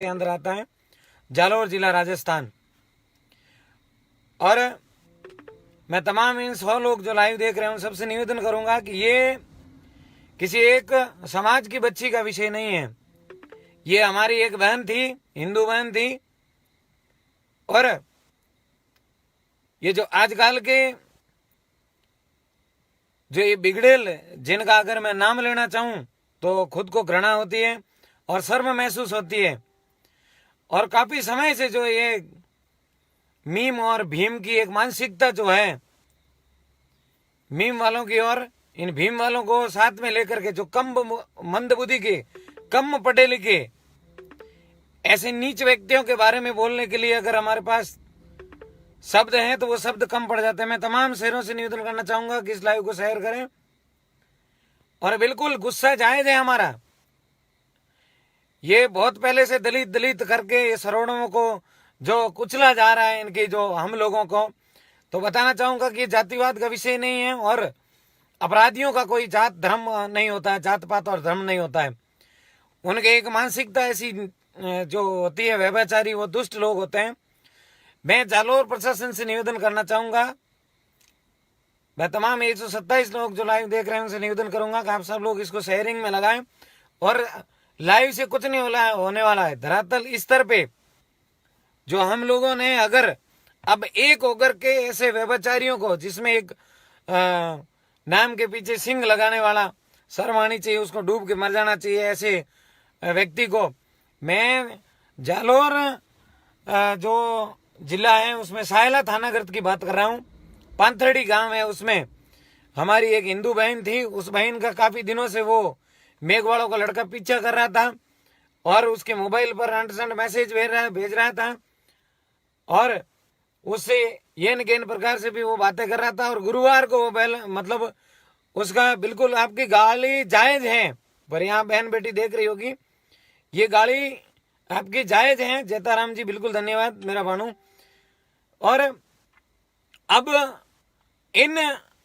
के अंदर आता है, जालौर जिला राजस्थान। और मैं तमाम इन 100 लोग जो लाइव देख रहे हैं उन सबसे निवेदन करूंगा कि ये किसी एक समाज की बच्ची का विषय नहीं है। ये हमारी एक बहन थी, हिंदू बहन थी। और ये जो आजकल के जो ये बिगड़ेल, जिनका अगर मैं नाम लेना चाहूं तो खुद को घृणा होती है और शर्म महसूस होती है। और काफी समय से जो ये मीम और भीम की एक मानसिकता जो है, मीम वालों की और इन भीम वालों को साथ में लेकर के, जो कम मंदबुद्धि के, कम पढ़े लिखे ऐसे नीच व्यक्तियों के बारे में बोलने के लिए अगर हमारे पास शब्द हैं तो वो शब्द कम पड़ जाते हैं। मैं तमाम शेरों से निवेदन करना चाहूंगा कि इस लाइव को शेयर करें। और बिल्कुल गुस्सा जायज है हमारा। ये बहुत पहले से दलित दलित करके ये सरोड़ों को जो कुचला जा रहा है, इनकी जो हम लोगों को, तो बताना चाहूंगा कि जातिवाद का विषय नहीं है और अपराधियों का कोई जात धर्म नहीं होता है, जात पात और धर्म नहीं होता है। उनके एक मानसिकता ऐसी जो होती है, व्यभिचारी, वो दुष्ट लोग होते हैं। मैं जालौर प्रशासन से निवेदन करना चाहूंगा, मैं तमाम 127 लोग जो लाइव देख रहे हैं उनसे निवेदन करूंगा कि आप सब लोग इसको शेयरिंग में लगाएं। और लाइव से कुछ नहीं होने वाला है। धरातल स्तर पे जो हम लोगों ने अगर अब एक होकर के ऐसे व्यभिचारियों को, जिसमें एक नाम के पीछे सिंह लगाने वाला शर्म आनी चाहिए, उसको डूब के मर जाना चाहिए, ऐसे व्यक्ति को मैं जालौर जो जिला है उसमें सायला थाना गर्द की बात कर रहा हूँ। पांथड़ी गांव है, उसमें हमारी एक हिंदू बहन थी। उस बहन का काफी दिनों से वो मेघवाड़ों का लड़का पीछा कर रहा था और उसके मोबाइल पर अंटसंट मैसेज भेज रहा था और उससे येन गेन प्रकार से भी वो बातें कर रहा था। और गुरुवार को वो मतलब उसका बिल्कुल आपकी गाली जायज है, पर यहाँ बहन बेटी देख रही होगी, ये गाली आपकी जायज है। जेताराम जी बिल्कुल धन्यवाद मेरा भानु। और अब इन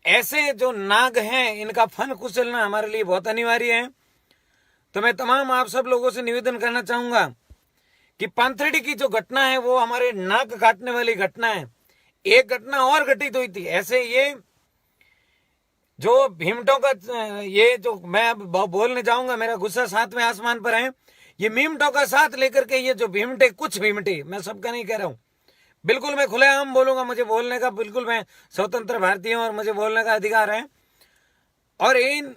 ऐसे जो नाग हैं इनका फन कुचलना हमारे लिए बहुत अनिवार्य है। तो मैं तमाम आप सब लोगों से निवेदन करना चाहूंगा कि पांथड़ी की जो घटना है वो हमारे नाक काटने वाली घटना है। एक घटना और घटित हुई थी ऐसे, ये जो भीमटों का, ये जो मैं अब बोलने जाऊंगा, मेरा गुस्सा 7वें आसमान पर है। ये मीमटों का साथ लेकर के ये जो भीमटे, कुछ भीमटे, मैं सबका नहीं कह रहा हूं, बिल्कुल मैं खुलेआम बोलूंगा, मुझे बोलने का बिल्कुल, मैं स्वतंत्र भारतीय हूं और मुझे बोलने का अधिकार है। और इन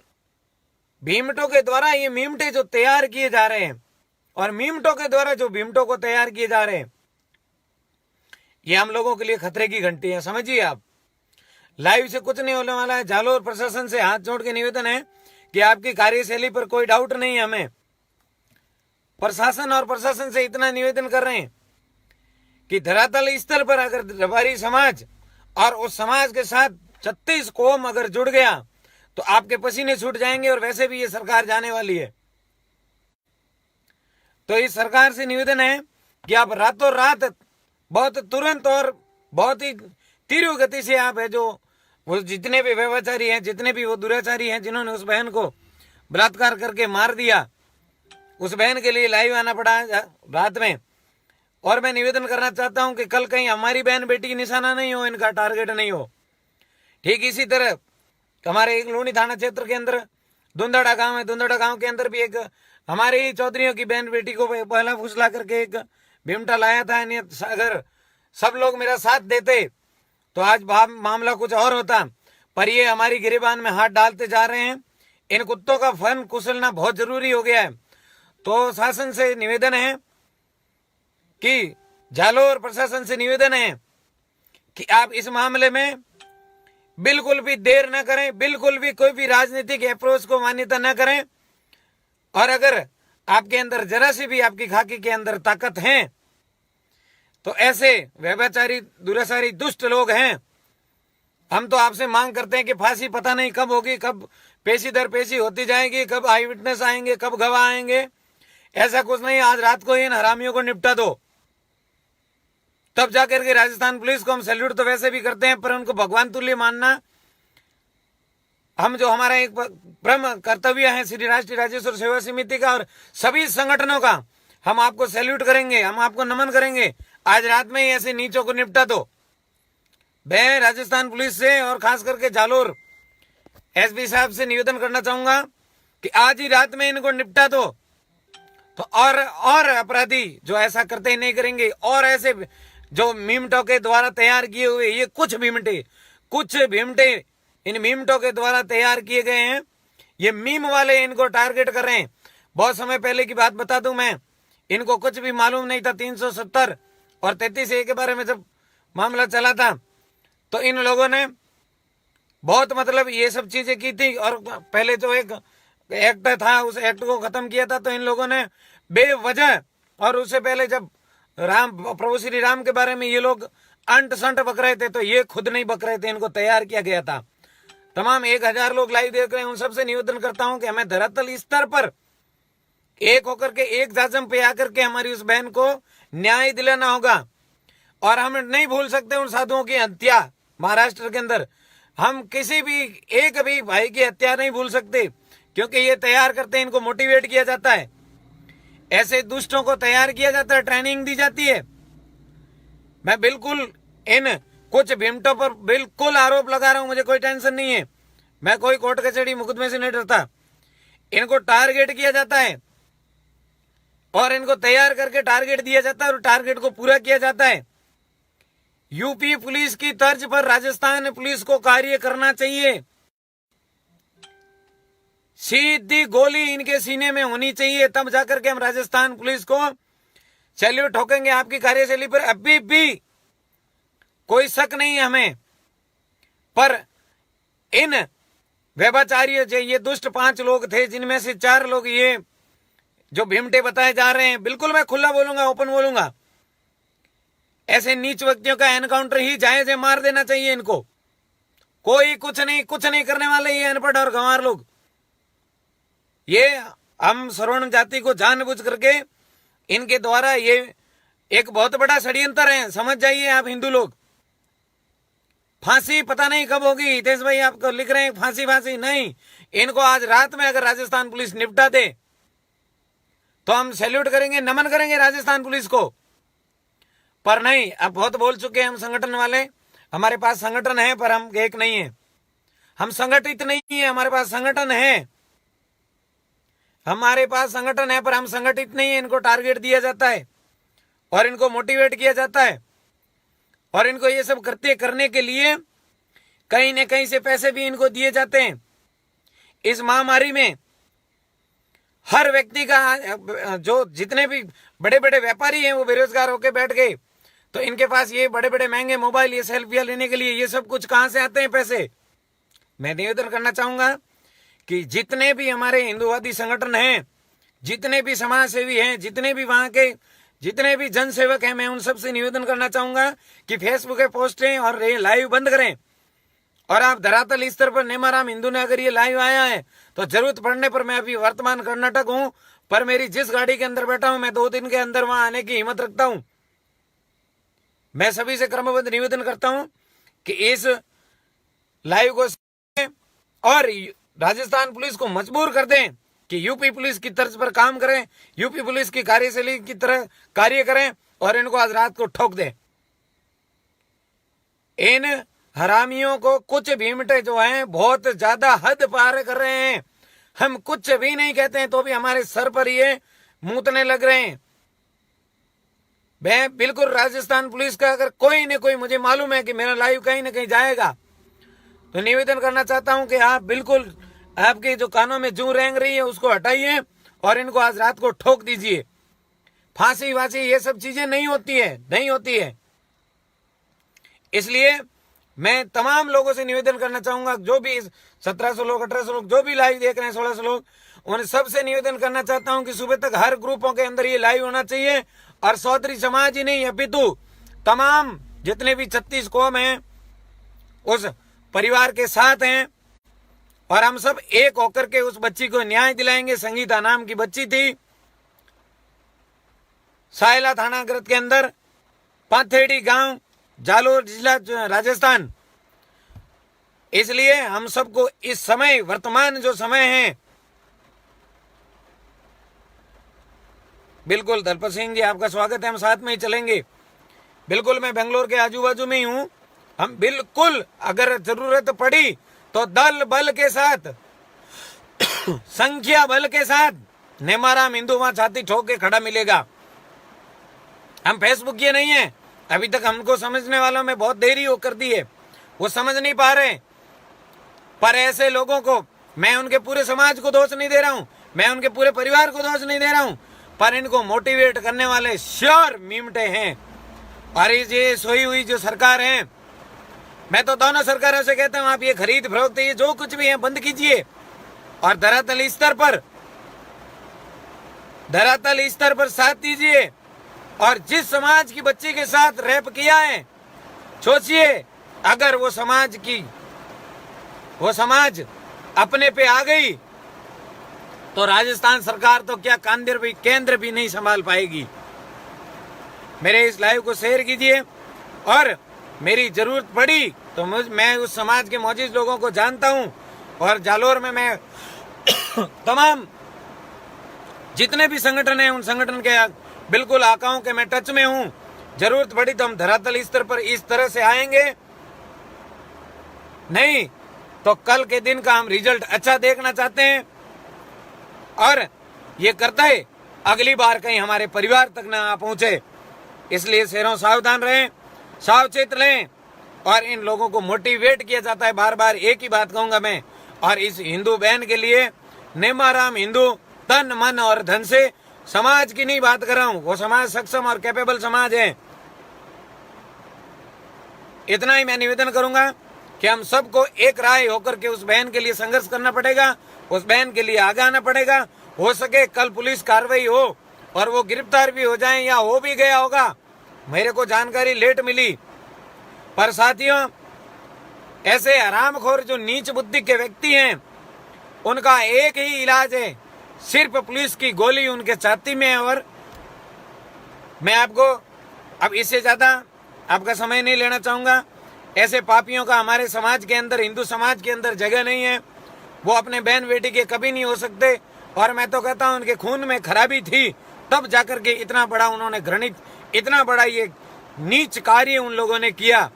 भीमटों के द्वारा ये मीमटे जो तैयार किए जा रहे हैं और मीमटों के द्वारा जो भीमटों को तैयार किए जा रहे हैं, ये हम लोगों के लिए खतरे की घंटी है, समझिए आप। लाइव से कुछ नहीं होने वाला है। जालौर प्रशासन से हाथ जोड़ के निवेदन है कि आपकी कार्यशैली पर कोई डाउट नहीं है हमें। प्रशासन और प्रशासन से इतना निवेदन कर रहे हैं कि धरातल स्तर पर अगर रबारी समाज और उस समाज के साथ 36 कौम अगर जुड़ गया तो आपके पसीने छूट जाएंगे। और वैसे भी ये सरकार जाने वाली है। तो इस सरकार से निवेदन है कि आप रातों रात बहुत तुरंत और बहुत ही तीव्र गति से आप है जो वो जितने भी व्यभिचारी हैं, जितने भी वो दुराचारी हैं जिन्होंने उस बहन को बलात्कार करके मार दिया, उस बहन के लिए लाइव आना पड़ा रात में। और मैं निवेदन करना चाहता हूं कि कल कहीं हमारी बहन बेटी की निशाना नहीं हो, इनका टारगेट नहीं हो। ठीक इसी तरह हमारे एक लूनी थाना क्षेत्र के अंदर दुंदड़ा गांव है, दुंदड़ा गांव के अंदर भी एक हमारे ही चौधरियों की बहन बेटी को पहला फुसला करके एक भीमटा लाया था। अगर सब लोग मेरा साथ देते तो आज मामला कुछ और होता, पर ये हमारी गिरेबान में हाथ डालते जा रहे हैं। इन कुत्तों का फन कुचलना बहुत जरूरी हो गया है। तो शासन से निवेदन है कि जालौर प्रशासन से निवेदन है कि आप इस मामले में बिल्कुल भी देर न करें, बिल्कुल भी कोई भी राजनीतिक अप्रोच को मान्यता न करें। और अगर आपके अंदर जरा सी भी आपकी खाकी के अंदर ताकत है तो ऐसे व्यभिचारी, दुराचारी, दुष्ट लोग हैं, हम तो आपसे मांग करते हैं कि फांसी पता नहीं कब होगी, कब पेशी दर पेशी होती जाएगी, कब आई विटनेस आएंगे, कब गवाह आएंगे। ऐसा कुछ नहीं, आज रात को इन हरामियों को निपटा दो, तब जाकर के राजस्थान पुलिस को हम सैल्यूट तो वैसे भी करते हैं, पर उनको भगवान तुल्य मानना हम जो हमारा एक परम कर्तव्य है श्री राष्ट्रीय राजेश्वर सेवा समिति का और सभी संगठनों का, हम आपको सैल्यूट करेंगे, हम आपको नमन करेंगे। आज रात में ही ऐसे नीचों को निपटा दो। मैं राजस्थान पुलिस से और खास करके जालोर एसपी साहब से निवेदन करना चाहूंगा कि आज ही रात में इनको निपटा दो, तो और अपराधी जो ऐसा करते ही नहीं करेंगे। और ऐसे जो मीमटों के द्वारा तैयार किए हुए ये कुछ भीमटे इन मीमटों के द्वारा तैयार किए गए हैं। ये मीम वाले इनको टारगेट कर रहे हैं। बहुत समय पहले की बात बता दूं मैं, इनको कुछ भी मालूम नहीं था। 370 और 33A के बारे में जब मामला चला था तो इन लोगों ने बहुत मतलब ये सब चीजें की थी। और पहले जो एक एक्ट था उस एक्ट को खत्म किया था। तो इन लोगों ने बेवजह, और उससे पहले जब प्रभु श्री राम के बारे में ये लोग अंट संट बक रहे थे तो ये खुद नहीं बक रहे थे, इनको तैयार किया गया था। तमाम 1000 लोग लाइव देख रहे हैं, उन सबसे निवेदन करता हूं कि हमें धरातल स्तर पर एक होकर के एक जाजम पे आकर के हमारी उस बहन को न्याय दिलाना होगा। और हम नहीं भूल सकते उन साधुओं की हत्या महाराष्ट्र के अंदर। हम किसी भी एक भी भाई की हत्या नहीं भूल सकते, क्योंकि ये तैयार करते हैं, इनको मोटिवेट किया जाता है, ऐसे दुष्टों को तैयार किया जाता है, ट्रेनिंग दी जाती है। मैं बिल्कुल इन कुछ भीमटों पर बिल्कुल आरोप लगा रहा हूं, मुझे कोई टेंशन नहीं है। मैं कोई कोर्ट कचहरी मुकदमे से नहीं डरता। इनको टारगेट किया जाता है और इनको तैयार करके टारगेट दिया जाता है और टारगेट को पूरा किया जाता है। यूपी पुलिस की तर्ज पर राजस्थान पुलिस को कार्य करना चाहिए। सीधी गोली इनके सीने में होनी चाहिए, तब जाकर के हम राजस्थान पुलिस को सैल्यूट ठोकेंगे। आपकी कार्यशैली पर अभी भी कोई शक नहीं है हमें, पर इन व्यभिचारी जो ये दुष्ट 5 लोग थे, जिनमें से 4 लोग ये जो भीमटे बताए जा रहे हैं, बिल्कुल मैं खुला बोलूंगा, ओपन बोलूंगा, ऐसे नीच व्यक्तियों का एनकाउंटर ही जायज है, मार देना चाहिए इनको। कोई कुछ नहीं करने वाले ये अनपढ़ और गंवार लोग। ये हम सवर्ण जाति को जानबूझ करके इनके द्वारा ये एक बहुत बड़ा षड्यंत्र है, समझ जाइए आप हिंदू लोग। फांसी पता नहीं कब होगी। हितेश भाई आपको लिख रहे हैं फांसी नहीं, इनको आज रात में अगर राजस्थान पुलिस निपटा दे तो हम सैल्यूट करेंगे, नमन करेंगे राजस्थान पुलिस को। पर नहीं, अब बहुत बोल चुके हैं हम संगठन वाले। हमारे पास संगठन है पर हम एक नहीं है, हम संगठित नहीं है। हमारे पास संगठन है, हमारे पास संगठन है पर हम संगठित नहीं है। इनको टारगेट दिया जाता है और इनको मोटिवेट किया जाता है और इनको ये सब करने के लिए कहीं न कहीं से पैसे भी इनको दिए जाते हैं। इस महामारी में हर व्यक्ति का जो जितने भी बड़े बड़े व्यापारी हैं वो बेरोजगार होकर बैठ गए, तो इनके पास ये बड़े बड़े महंगे मोबाइल, ये सेल्फियां लेने के लिए ये सब कुछ कहां से आते हैं पैसे। मैं निवेदन करना चाहूंगा कि जितने भी हमारे हिंदूवादी संगठन हैं, जितने भी समाज सेवी हैं, जितने भी वहां के जितने भी जन सेवक हैं, मैं उन सबसे निवेदन करना चाहूंगा कि फेसबुक पे पोस्टें और लाइव बंद करें। और आप धरातल स्तर पर नेमाराम हिंदू ने अगर ये लाइव आया है तो जरूरत पड़ने पर, मैं अभी वर्तमान कर्नाटक हूं पर मेरी जिस गाड़ी के अंदर बैठा हूं मैं 2 दिन के अंदर वहां आने की हिम्मत रखता हूं। मैं सभी से क्रमबद्ध निवेदन करता हूं कि इस लाइव को और राजस्थान पुलिस को मजबूर कर दें कि यूपी पुलिस की तर्ज पर काम करें, यूपी पुलिस की कार्यशैली की तरह कार्य करें और इनको आज रात को ठोक दें। इन हरामियों को कुछ भीमटे जो हैं बहुत ज्यादा हद पार कर रहे हैं। हम कुछ भी नहीं कहते हैं तो भी हमारे सर पर ये मूतने लग रहे हैं। मैं बिल्कुल राजस्थान पुलिस का अगर कोई न कोई, मुझे मालूम है कि मेरा लाइव कहीं ना कहीं जाएगा, तो निवेदन करना चाहता हूं कि आप बिल्कुल आपके जो कानों में जू रेंग रही है उसको हटाइए और इनको आज रात को ठोक दीजिए। फांसी वासी ये सब चीजें नहीं होती है। इसलिए मैं तमाम लोगों से निवेदन करना चाहूंगा, जो भी 1700 लोग 1800 लोग जो भी लाइव देख रहे हैं, 1600 लोग, उन सबसे निवेदन करना चाहता हूं कि सुबह तक हर ग्रुपों के अंदर ये लाइव होना चाहिए। और सौदरी समाज ही नहीं अपितु तमाम जितने भी 36 कौम हैं उस परिवार के साथ हैं और हम सब एक होकर के उस बच्ची को न्याय दिलाएंगे। संगीता नाम की बच्ची थी, सायला थाना ग्रत के अंदर, पाथेड़ी गांव, जालोर जिला, राजस्थान। इसलिए हम सबको इस समय, वर्तमान जो समय है, बिल्कुल दलपत सिंह जी, आपका स्वागत है, हम साथ में ही चलेंगे। बिल्कुल मैं बेंगलोर के आजू बाजू में ही हूँ। हम बिल्कुल अगर जरूरत पड़ी तो दल बल के साथ, संख्या बल के साथ नेमाराम हिंदू वहां छाती ठोक के खड़ा मिलेगा। हम फेसबुक ये नहीं है, अभी तक हमको समझने वालों में बहुत देरी हो कर दी है, वो समझ नहीं पा रहे। पर ऐसे लोगों को मैं उनके पूरे समाज को दोष नहीं दे रहा हूं, मैं उनके पूरे परिवार को दोष नहीं दे रहा हूं, पर इनको मोटिवेट करने वाले श्योर मीमटे हैं। और ये सोई हुई जो सरकार है, मैं तो दोनों सरकारों से कहता हूं, आप ये खरीद फरोख्त ये जो कुछ भी है बंद कीजिए और धरातल स्तर पर साथ दीजिए। और जिस समाज की बच्ची के साथ रेप किया है, सोचिए अगर वो समाज अपने पे आ गई तो राजस्थान सरकार तो क्या केंद्र भी नहीं संभाल पाएगी। मेरे इस लाइव को शेयर कीजिए और मेरी जरूरत पड़ी तो मैं उस समाज के मौजूद लोगों को जानता हूं और जालोर में मैं तमाम जितने भी संगठन हैं उन संगठन के बिल्कुल आकाओं के मैं टच में हूं। जरूरत पड़ी तो हम धरातल स्तर पर इस तरह से आएंगे, नहीं तो कल के दिन का हम रिजल्ट अच्छा देखना चाहते हैं और ये करता है अगली बार कहीं हमारे परिवार तक ना आ पहुंचे। इसलिए शेरों सावधान रहें, सावचेत रहें। और इन लोगों को मोटिवेट किया जाता है, बार बार एक ही बात कहूंगा मैं। और इस हिंदू बहन के लिए नेमाराम हिंदू तन मन और धन से, समाज की नहीं बात कर रहा हूं, वो समाज सक्षम और कैपेबल समाज है। इतना ही मैं निवेदन करूंगा कि हम सबको एक राय होकर के उस बहन के लिए संघर्ष करना पड़ेगा, उस बहन के लिए आगे आना पड़ेगा। हो सके कल पुलिस कार्रवाई हो और वो गिरफ्तार भी हो जाए या हो भी गया होगा, मेरे को जानकारी लेट मिली। पर साथियों, ऐसे हरामखोर जो नीच बुद्धि के व्यक्ति हैं, उनका एक ही इलाज है, सिर्फ पुलिस की गोली उनके छाती में है। और मैं आपको अब इससे ज्यादा आपका समय नहीं लेना चाहूंगा। ऐसे पापियों का हमारे समाज के अंदर, हिंदू समाज के अंदर जगह नहीं है। वो अपने बहन बेटी के कभी नहीं हो सकते। और मैं तो कहता हूं उनके खून में खराबी थी, तब जाकर के इतना बड़ा उन्होंने घृणित, इतना बड़ा ये नीच कार्य उन लोगों ने किया।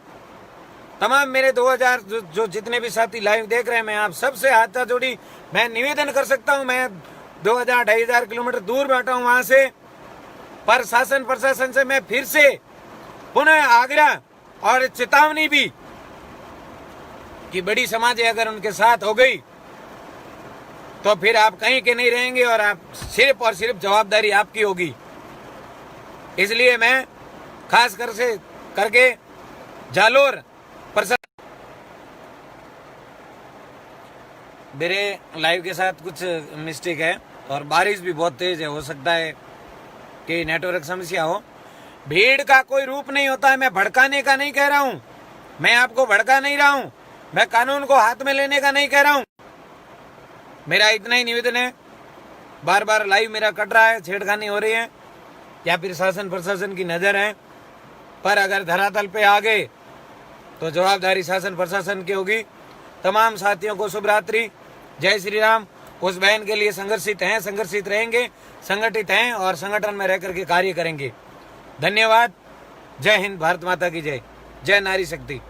तमाम मेरे 2000 जो जितने भी साथी लाइव देख रहे हैं, मैं आप सबसे हाथ जोड़ी मैं निवेदन कर सकता हूं। मैं 2000-2500 किलोमीटर दूर बैठा हूं वहां से, पर शासन प्रशासन से मैं फिर से पुनः आग्रह और चेतावनी भी कि बड़ी समाज अगर उनके साथ हो गई तो फिर आप कहीं के नहीं रहेंगे और आप सिर्फ और सिर्फ जवाबदारी आपकी होगी। इसलिए मैं खास कर से करके जालोर मेरे लाइव के साथ कुछ मिस्टेक है और बारिश भी बहुत तेज है, हो सकता है कि नेटवर्क समस्या हो। भीड़ का कोई रूप नहीं होता है, मैं भड़काने का नहीं कह रहा हूं, मैं आपको भड़का नहीं रहा हूं, मैं कानून को हाथ में लेने का नहीं कह रहा हूं। मेरा इतना ही निवेदन है, बार बार लाइव मेरा कट रहा है, छेड़खानी हो रही है या फिर शासन प्रशासन की नजर है, पर अगर धरातल पे आ गए तो जवाबदारी शासन प्रशासन की होगी। तमाम साथियों को शुभ रात्रि, जय श्री राम। उस बहन के लिए संघर्षित हैं, संघर्षित रहेंगे, संगठित हैं और संगठन में रह करके कार्य करेंगे। धन्यवाद। जय हिंद, भारत माता की जय, जय नारी शक्ति।